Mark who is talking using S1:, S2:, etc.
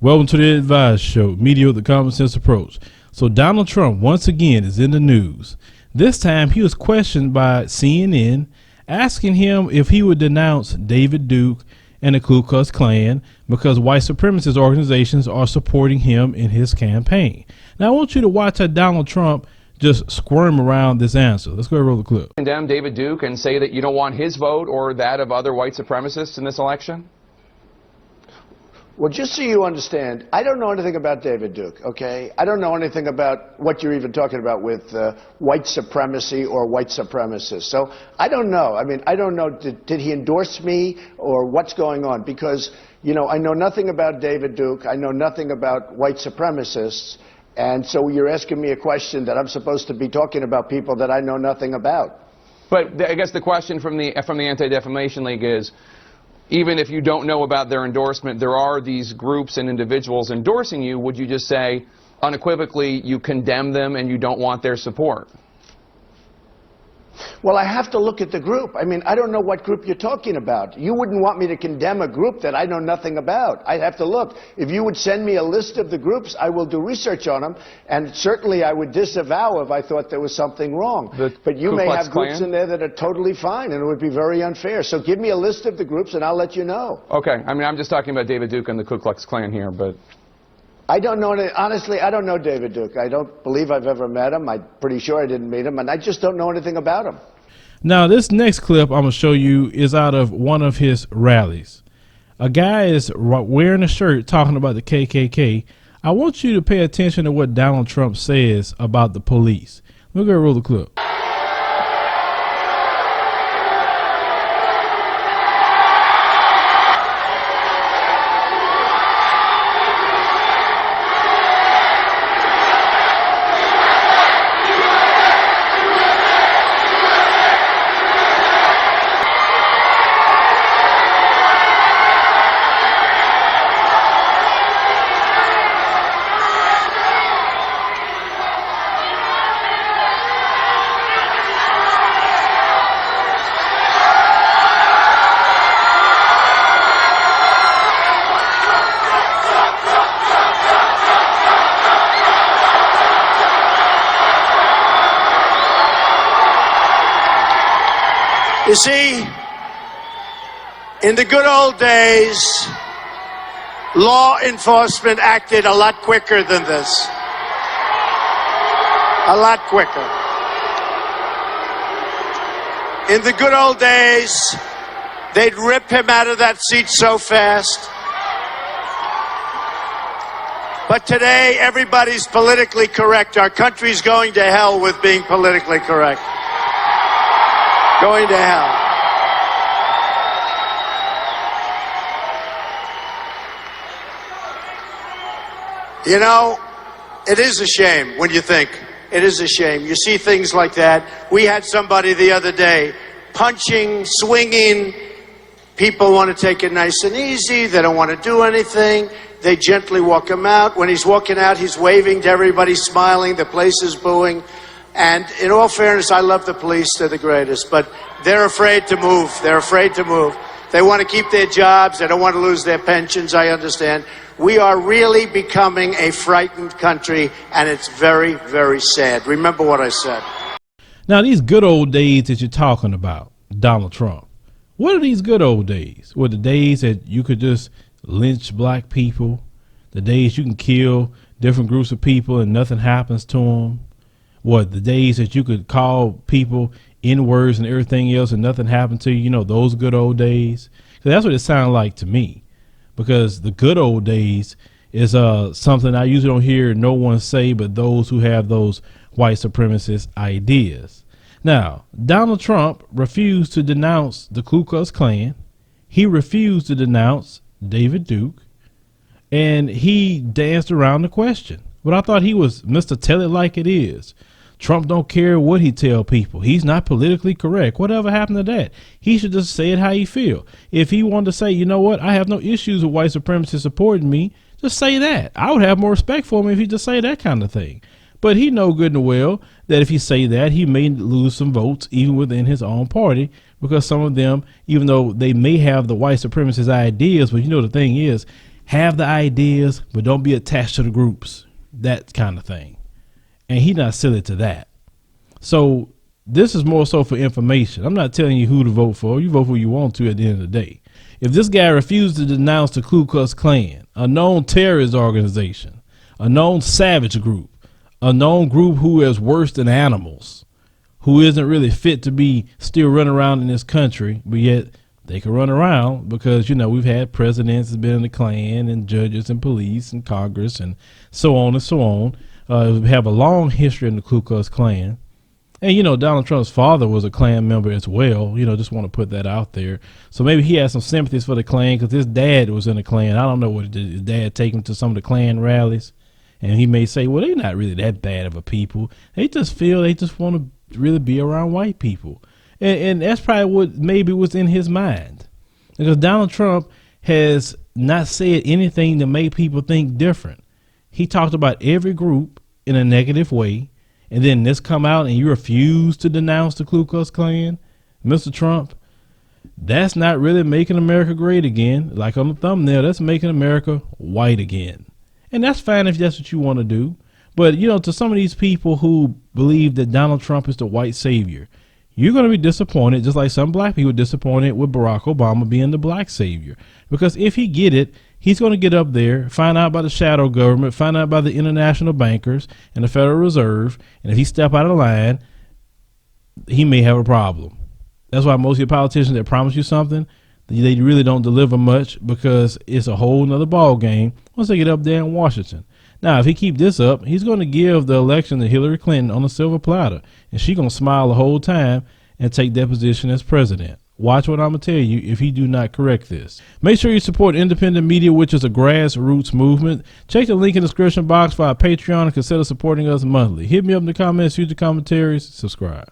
S1: Welcome to the Advise Show, media with the common sense approach. So Donald Trump once again is in the news. This time he was questioned by CNN, asking him if he would denounce David Duke and the Ku Klux Klan because white supremacist organizations are supporting him in his campaign. Now I want you to watch how Donald Trump just squirm around this answer. Let's go roll the clip.
S2: Condemn David Duke and say that you don't want his vote or that of other white supremacists in this election?
S3: Well, just so you understand, I don't know anything about David Duke, okay? I don't know anything about what you're even talking about with white supremacy or white supremacists. So I don't know. I mean, I don't know, did he endorse me or what's going on? Because, you know, I know nothing about David Duke. I know nothing about white supremacists. And so you're asking me a question that I'm supposed to be talking about people that I know nothing about.
S2: But I guess the question from the Anti-Defamation League is, even if you don't know about their endorsement, there are these groups and individuals endorsing you. Would you just say unequivocally you condemn them and you don't want their support?
S3: Well, I have to look at the group. I mean, I don't know what group you're talking about. You wouldn't want me to condemn a group that I know nothing about. I'd have to look. If you would send me a list of the groups, I will do research on them, and certainly I would disavow if I thought there was something wrong. But you may have groups in there that are totally fine, and it would be very unfair. So give me a list of the groups, and I'll let you know.
S2: Okay. I mean, I'm just talking about David Duke and the Ku Klux Klan here, but...
S3: I don't know, honestly, I don't know David Duke. I don't believe I've ever met him. I'm pretty sure I didn't meet him, and I just don't know anything about him.
S1: Now, this next clip I'm going to show you is out of one of his rallies. A guy is wearing a shirt talking about the KKK. I want you to pay attention to what Donald Trump says about the police. We're going to roll the clip.
S3: You see, in the good old days, law enforcement acted a lot quicker than this. A lot quicker. In the good old days, they'd rip him out of that seat so fast. But today, everybody's politically correct. Our country's going to hell with being politically correct. Going to hell. You know, it is a shame when you think. It is a shame. You see things like that. We had somebody the other day punching, swinging. People want to take it nice and easy. They don't want to do anything. They gently walk him out. When he's walking out, he's waving to everybody, smiling. The place is booing. And in all fairness, I love the police. They're the greatest. But they're afraid to move. They're afraid to move. They want to keep their jobs. They don't want to lose their pensions. I understand. We are really becoming a frightened country, and it's very, very sad. Remember what I said.
S1: Now, these good old days that you're talking about, Donald Trump, what are these good old days? Well, the days that you could just lynch black people, the days you can kill different groups of people and nothing happens to them. What, the days that you could call people N-words and everything else and nothing happened to you, you know, those good old days? So that's what it sounded like to me, because the good old days is something I usually don't hear no one say but those who have those white supremacist ideas. Now, Donald Trump refused to denounce the Ku Klux Klan. He refused to denounce David Duke, and he danced around the question. But I thought he was Mr. Tell It Like It Is. Trump don't care what he tell people. He's not politically correct. Whatever happened to that? He should just say it how he feel. If he wanted to say, you know what, I have no issues with white supremacists supporting me, just say that. I would have more respect for him if he just say that kind of thing. But he know good and well that if he say that, he may lose some votes even within his own party, because some of them, even though they may have the white supremacist ideas, but you know the thing is, have the ideas, but don't be attached to the groups, that kind of thing. And he's not silly to that. So this is more so for information. I'm not telling you who to vote for. You vote for who you want to at the end of the day. If this guy refused to denounce the Ku Klux Klan, a known terrorist organization, a known savage group, a known group who is worse than animals, who isn't really fit to be still running around in this country, but yet they can run around because, you know, we've had presidents that's been in the Klan and judges and police and Congress and so on and so on. We have a long history in the Ku Klux Klan. And, you know, Donald Trump's father was a Klan member as well. You know, just want to put that out there. So maybe he has some sympathies for the Klan because his dad was in the Klan. I don't know what his dad take him to some of the Klan rallies. And he may say, well, they're not really that bad of a people. They just feel they just want to really be around white people. And that's probably what maybe was in his mind. Because Donald Trump has not said anything to make people think different. He talked about every group in a negative way. And then this come out and you refuse to denounce the Ku Klux Klan, Mr. Trump. That's not really making America great again. Like on the thumbnail, that's making America white again. And that's fine if that's what you want to do. But, you know, to some of these people who believe that Donald Trump is the white savior, you're going to be disappointed, just like some black people disappointed with Barack Obama being the black savior. Because if he get it, he's going to get up there, find out about the shadow government, find out about the international bankers and the Federal Reserve. And if he step out of line, he may have a problem. That's why most of your politicians that promise you something, they really don't deliver much because it's a whole nother ball game once they get up there in Washington. Now, if he keep this up, he's going to give the election to Hillary Clinton on a silver platter, and she's going to smile the whole time and take that position as president. Watch what I'm going to tell you if he do not correct this. Make sure you support independent media, which is a grassroots movement. Check the link in the description box for our Patreon and consider supporting us monthly. Hit me up in the comments, future commentaries, subscribe.